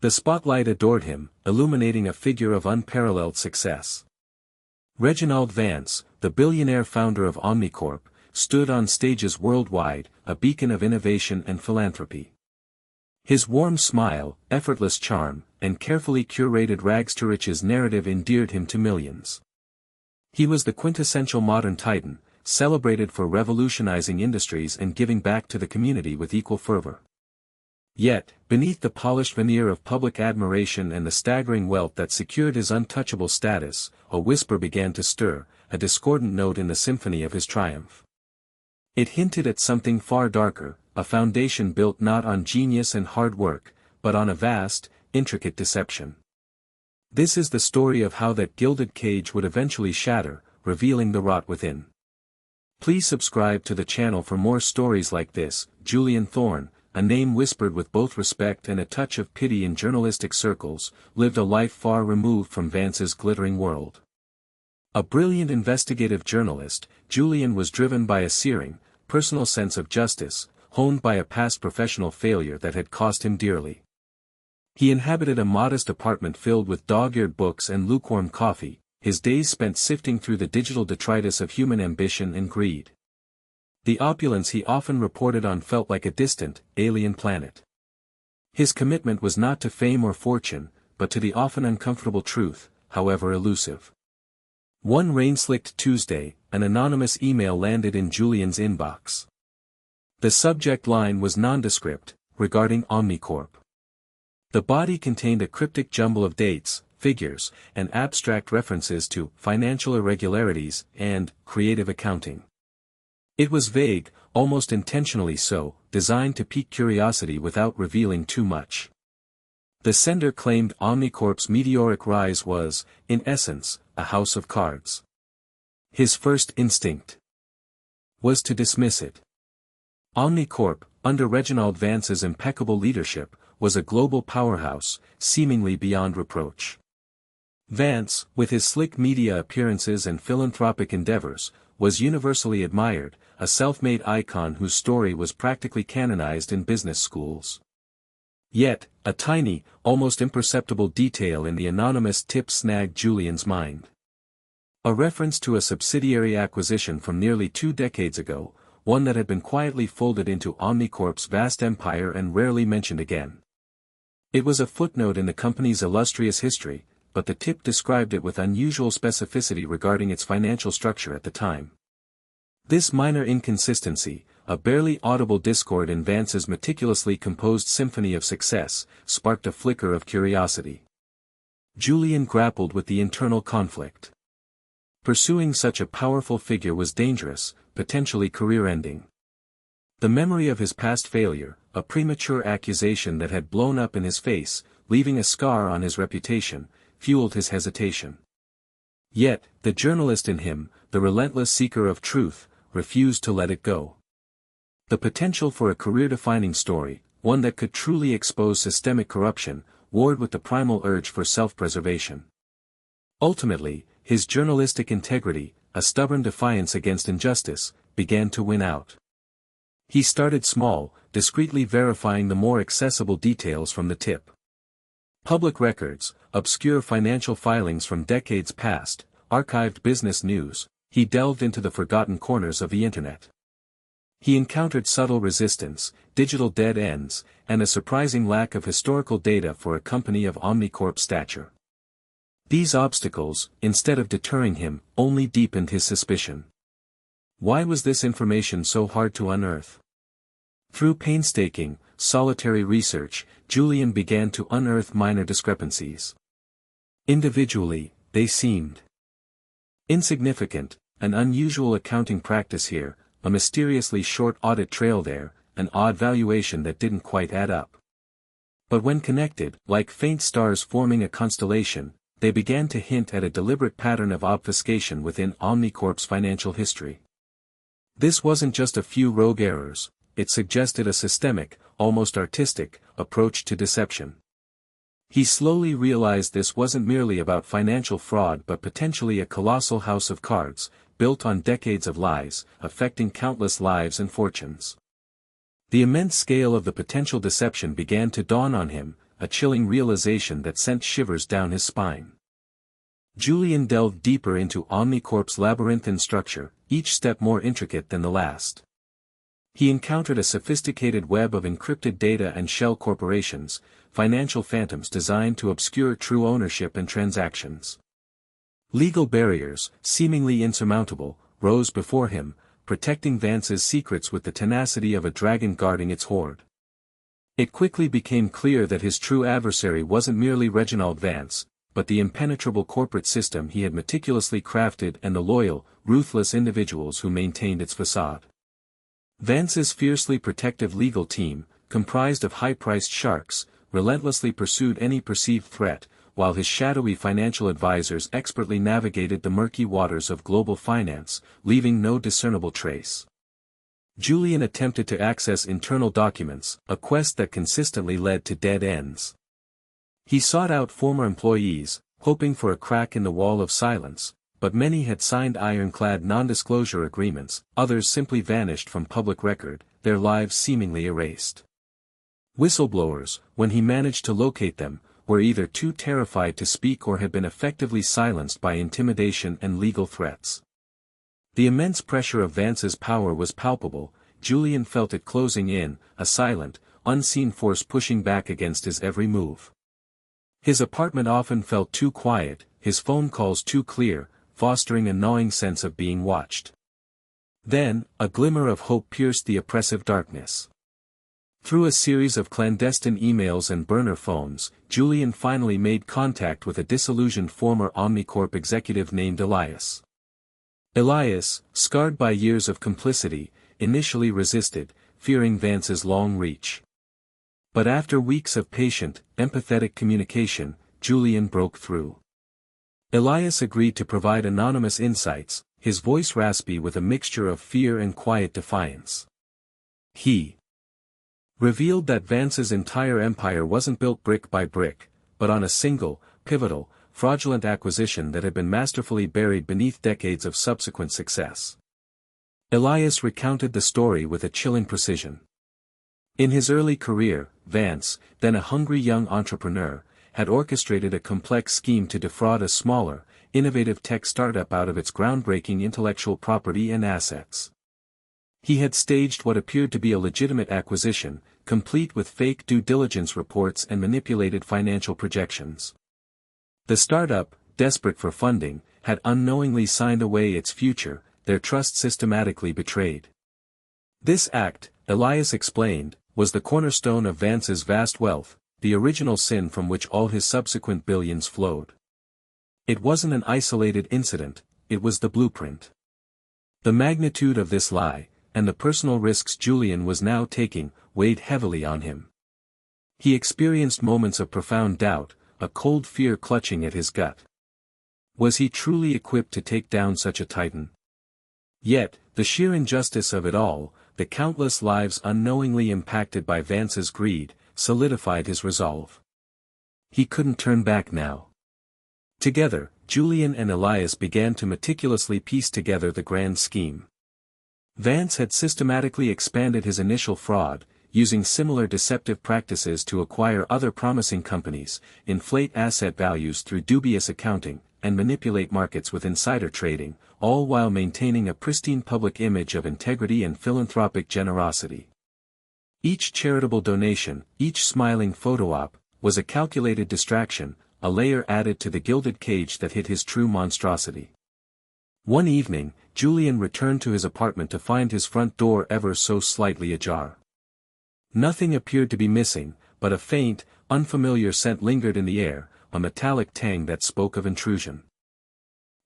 The spotlight adored him, illuminating a figure of unparalleled success. Reginald Vance, the billionaire founder of Omnicorp, stood on stages worldwide, a beacon of innovation and philanthropy. His warm smile, effortless charm, and carefully curated rags-to-riches narrative endeared him to millions. He was the quintessential modern titan, celebrated for revolutionizing industries and giving back to the community with equal fervor. Yet, beneath the polished veneer of public admiration and the staggering wealth that secured his untouchable status, a whisper began to stir, a discordant note in the symphony of his triumph. It hinted at something far darker, a foundation built not on genius and hard work, but on a vast, intricate deception. This is the story of how that gilded cage would eventually shatter, revealing the rot within. Please subscribe to the channel for more stories like this. Julian Thorne, a name whispered with both respect and a touch of pity in journalistic circles, lived a life far removed from Vance's glittering world. A brilliant investigative journalist, Julian was driven by a searing, personal sense of justice, honed by a past professional failure that had cost him dearly. He inhabited a modest apartment filled with dog-eared books and lukewarm coffee, his days spent sifting through the digital detritus of human ambition and greed. The opulence he often reported on felt like a distant, alien planet. His commitment was not to fame or fortune, but to the often uncomfortable truth, however elusive. One rain-slicked Tuesday, an anonymous email landed in Julian's inbox. The subject line was nondescript, regarding Omnicorp. The body contained a cryptic jumble of dates, figures, and abstract references to financial irregularities and creative accounting. It was vague, almost intentionally so, designed to pique curiosity without revealing too much. The sender claimed Omnicorp's meteoric rise was, in essence, a house of cards. His first instinct was to dismiss it. Omnicorp, under Reginald Vance's impeccable leadership, was a global powerhouse, seemingly beyond reproach. Vance, with his slick media appearances and philanthropic endeavors, was universally admired, a self-made icon whose story was practically canonized in business schools. Yet, a tiny, almost imperceptible detail in the anonymous tip snagged Julian's mind. A reference to a subsidiary acquisition from nearly 2 decades ago, one that had been quietly folded into Omnicorp's vast empire and rarely mentioned again. It was a footnote in the company's illustrious history, but the tip described it with unusual specificity regarding its financial structure at the time. This minor inconsistency, a barely audible discord in Vance's meticulously composed symphony of success, sparked a flicker of curiosity. Julian grappled with the internal conflict. Pursuing such a powerful figure was dangerous, potentially career-ending. The memory of his past failure, a premature accusation that had blown up in his face, leaving a scar on his reputation, fueled his hesitation. Yet, the journalist in him, the relentless seeker of truth, refused to let it go. The potential for a career-defining story, one that could truly expose systemic corruption, warred with the primal urge for self-preservation. Ultimately, his journalistic integrity, a stubborn defiance against injustice, began to win out. He started small, discreetly verifying the more accessible details from the tip. Public records, obscure financial filings from decades past, archived business news, he delved into the forgotten corners of the internet. He encountered subtle resistance, digital dead ends, and a surprising lack of historical data for a company of Omnicorp's stature. These obstacles, instead of deterring him, only deepened his suspicion. Why was this information so hard to unearth? Through painstaking, solitary research, Julian began to unearth minor discrepancies. Individually, they seemed insignificant, an unusual accounting practice here, a mysteriously short audit trail there, an odd valuation that didn't quite add up. But when connected, like faint stars forming a constellation, they began to hint at a deliberate pattern of obfuscation within Omnicorp's financial history. This wasn't just a few rogue errors, it suggested a systemic, almost artistic, approach to deception. He slowly realized this wasn't merely about financial fraud but potentially a colossal house of cards, built on decades of lies, affecting countless lives and fortunes. The immense scale of the potential deception began to dawn on him, a chilling realization that sent shivers down his spine. Julian delved deeper into Omnicorp's labyrinthine structure, each step more intricate than the last. He encountered a sophisticated web of encrypted data and shell corporations, financial phantoms designed to obscure true ownership and transactions. Legal barriers, seemingly insurmountable, rose before him, protecting Vance's secrets with the tenacity of a dragon guarding its hoard. It quickly became clear that his true adversary wasn't merely Reginald Vance, but the impenetrable corporate system he had meticulously crafted and the loyal, ruthless individuals who maintained its facade. Vance's fiercely protective legal team, comprised of high-priced sharks, relentlessly pursued any perceived threat, while his shadowy financial advisors expertly navigated the murky waters of global finance, leaving no discernible trace. Julian attempted to access internal documents, a quest that consistently led to dead ends. He sought out former employees, hoping for a crack in the wall of silence, but many had signed ironclad non-disclosure agreements, others simply vanished from public record, their lives seemingly erased. Whistleblowers, when he managed to locate them, were either too terrified to speak or had been effectively silenced by intimidation and legal threats. The immense pressure of Vance's power was palpable. Julian felt it closing in, a silent, unseen force pushing back against his every move. His apartment often felt too quiet, his phone calls too clear, fostering a gnawing sense of being watched. Then, a glimmer of hope pierced the oppressive darkness. Through a series of clandestine emails and burner phones, Julian finally made contact with a disillusioned former Omnicorp executive named Elias. Elias, scarred by years of complicity, initially resisted, fearing Vance's long reach. But after weeks of patient, empathetic communication, Julian broke through. Elias agreed to provide anonymous insights, his voice raspy with a mixture of fear and quiet defiance. He revealed that Vance's entire empire wasn't built brick by brick, but on a single, pivotal, fraudulent acquisition that had been masterfully buried beneath decades of subsequent success. Elias recounted the story with a chilling precision. In his early career, Vance, then a hungry young entrepreneur, had orchestrated a complex scheme to defraud a smaller, innovative tech startup out of its groundbreaking intellectual property and assets. He had staged what appeared to be a legitimate acquisition, complete with fake due diligence reports and manipulated financial projections. The startup, desperate for funding, had unknowingly signed away its future, their trust systematically betrayed. This act, Elias explained, was the cornerstone of Vance's vast wealth, the original sin from which all his subsequent billions flowed. It wasn't an isolated incident, it was the blueprint. The magnitude of this lie, and the personal risks Julian was now taking, weighed heavily on him. He experienced moments of profound doubt, a cold fear clutching at his gut. Was he truly equipped to take down such a titan? Yet, the sheer injustice of it all, the countless lives unknowingly impacted by Vance's greed, solidified his resolve. He couldn't turn back now. Together, Julian and Elias began to meticulously piece together the grand scheme. Vance had systematically expanded his initial fraud, using similar deceptive practices to acquire other promising companies, inflate asset values through dubious accounting, and manipulate markets with insider trading, all while maintaining a pristine public image of integrity and philanthropic generosity. Each charitable donation, each smiling photo op, was a calculated distraction, a layer added to the gilded cage that hid his true monstrosity. One evening, Julian returned to his apartment to find his front door ever so slightly ajar. Nothing appeared to be missing, but a faint, unfamiliar scent lingered in the air, a metallic tang that spoke of intrusion.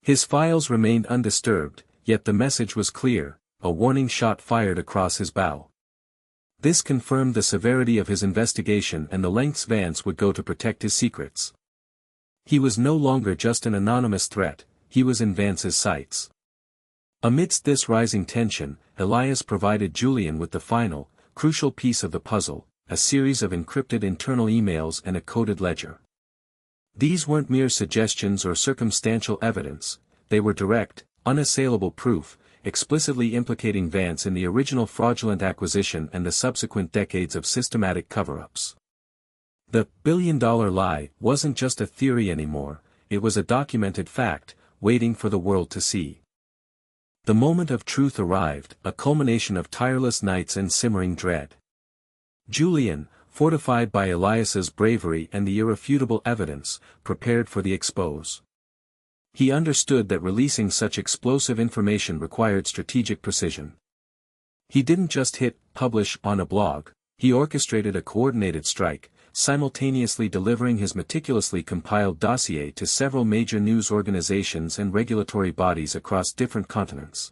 His files remained undisturbed, yet the message was clear, a warning shot fired across his bow. This confirmed the severity of his investigation and the lengths Vance would go to protect his secrets. He was no longer just an anonymous threat, he was in Vance's sights. Amidst this rising tension, Elias provided Julian with the final, crucial piece of the puzzle, a series of encrypted internal emails and a coded ledger. These weren't mere suggestions or circumstantial evidence, they were direct, unassailable proof, explicitly implicating Vance in the original fraudulent acquisition and the subsequent decades of systematic cover-ups. The billion-dollar lie wasn't just a theory anymore, it was a documented fact, waiting for the world to see. The moment of truth arrived, a culmination of tireless nights and simmering dread. Julian, fortified by Elias's bravery and the irrefutable evidence, prepared for the expose. He understood that releasing such explosive information required strategic precision. He didn't just hit publish on a blog, he orchestrated a coordinated strike, simultaneously delivering his meticulously compiled dossier to several major news organizations and regulatory bodies across different continents.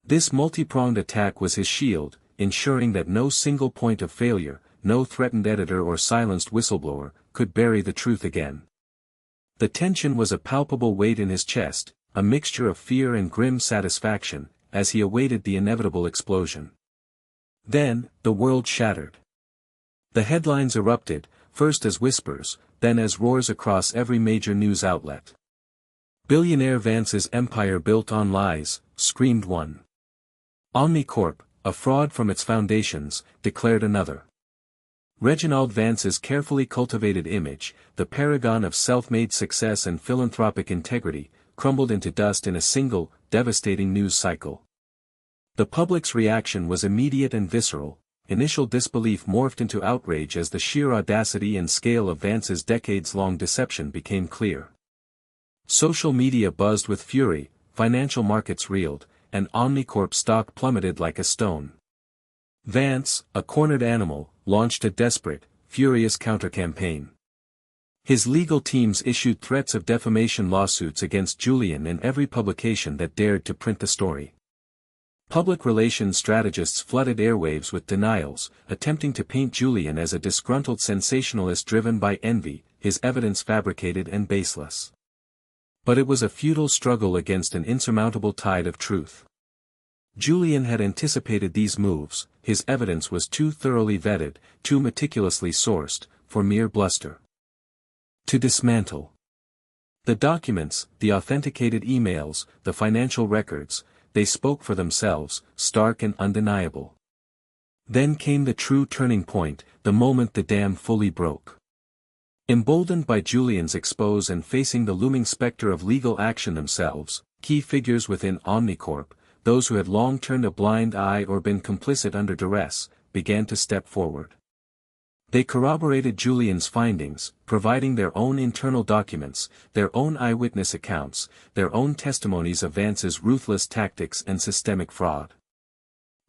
This multi-pronged attack was his shield, ensuring that no single point of failure, no threatened editor or silenced whistleblower, could bury the truth again. The tension was a palpable weight in his chest, a mixture of fear and grim satisfaction, as he awaited the inevitable explosion. Then, the world shattered. The headlines erupted, first as whispers, then as roars across every major news outlet. "Billionaire Vance's empire built on lies," screamed one. "Omnicorp, a fraud from its foundations," declared another. Reginald Vance's carefully cultivated image, the paragon of self-made success and philanthropic integrity, crumbled into dust in a single, devastating news cycle. The public's reaction was immediate and visceral. Initial disbelief morphed into outrage as the sheer audacity and scale of Vance's decades-long deception became clear. Social media buzzed with fury, financial markets reeled, and Omnicorp stock plummeted like a stone. Vance, a cornered animal, launched a desperate, furious counter-campaign. His legal teams issued threats of defamation lawsuits against Julian and every publication that dared to print the story. Public relations strategists flooded airwaves with denials, attempting to paint Julian as a disgruntled sensationalist driven by envy, his evidence fabricated and baseless. But it was a futile struggle against an insurmountable tide of truth. Julian had anticipated these moves, his evidence was too thoroughly vetted, too meticulously sourced, for mere bluster. To dismantle. The documents, the authenticated emails, the financial records, they spoke for themselves, stark and undeniable. Then came the true turning point, the moment the dam fully broke. Emboldened by Julian's expose and facing the looming specter of legal action themselves, key figures within Omnicorp, those who had long turned a blind eye or been complicit under duress, began to step forward. They corroborated Julian's findings, providing their own internal documents, their own eyewitness accounts, their own testimonies of Vance's ruthless tactics and systemic fraud.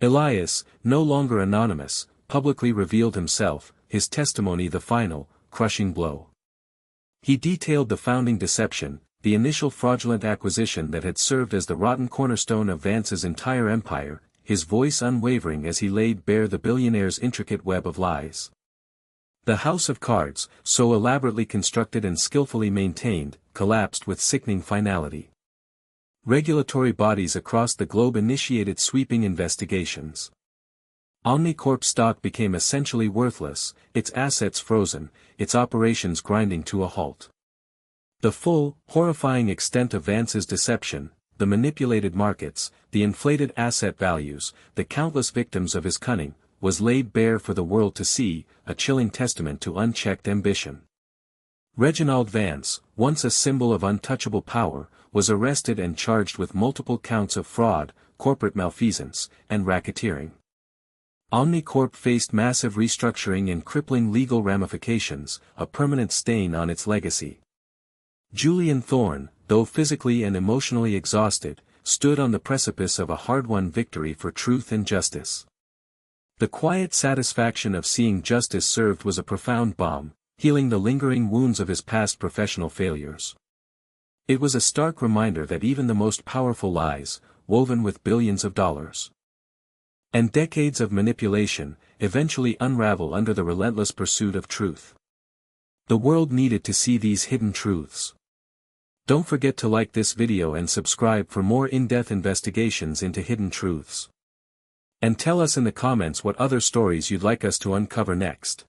Elias, no longer anonymous, publicly revealed himself, his testimony the final, crushing blow. He detailed the founding deception, the initial fraudulent acquisition that had served as the rotten cornerstone of Vance's entire empire, his voice unwavering as he laid bare the billionaire's intricate web of lies. The house of cards, so elaborately constructed and skillfully maintained, collapsed with sickening finality. Regulatory bodies across the globe initiated sweeping investigations. Omnicorp stock became essentially worthless, its assets frozen, its operations grinding to a halt. The full, horrifying extent of Vance's deception, the manipulated markets, the inflated asset values, the countless victims of his cunning, was laid bare for the world to see, a chilling testament to unchecked ambition. Reginald Vance, once a symbol of untouchable power, was arrested and charged with multiple counts of fraud, corporate malfeasance, and racketeering. Omnicorp faced massive restructuring and crippling legal ramifications, a permanent stain on its legacy. Julian Thorne, though physically and emotionally exhausted, stood on the precipice of a hard-won victory for truth and justice. The quiet satisfaction of seeing justice served was a profound balm, healing the lingering wounds of his past professional failures. It was a stark reminder that even the most powerful lies, woven with billions of dollars and decades of manipulation, eventually unravel under the relentless pursuit of truth. The world needed to see these hidden truths. Don't forget to like this video and subscribe for more in-depth investigations into hidden truths. And tell us in the comments what other stories you'd like us to uncover next.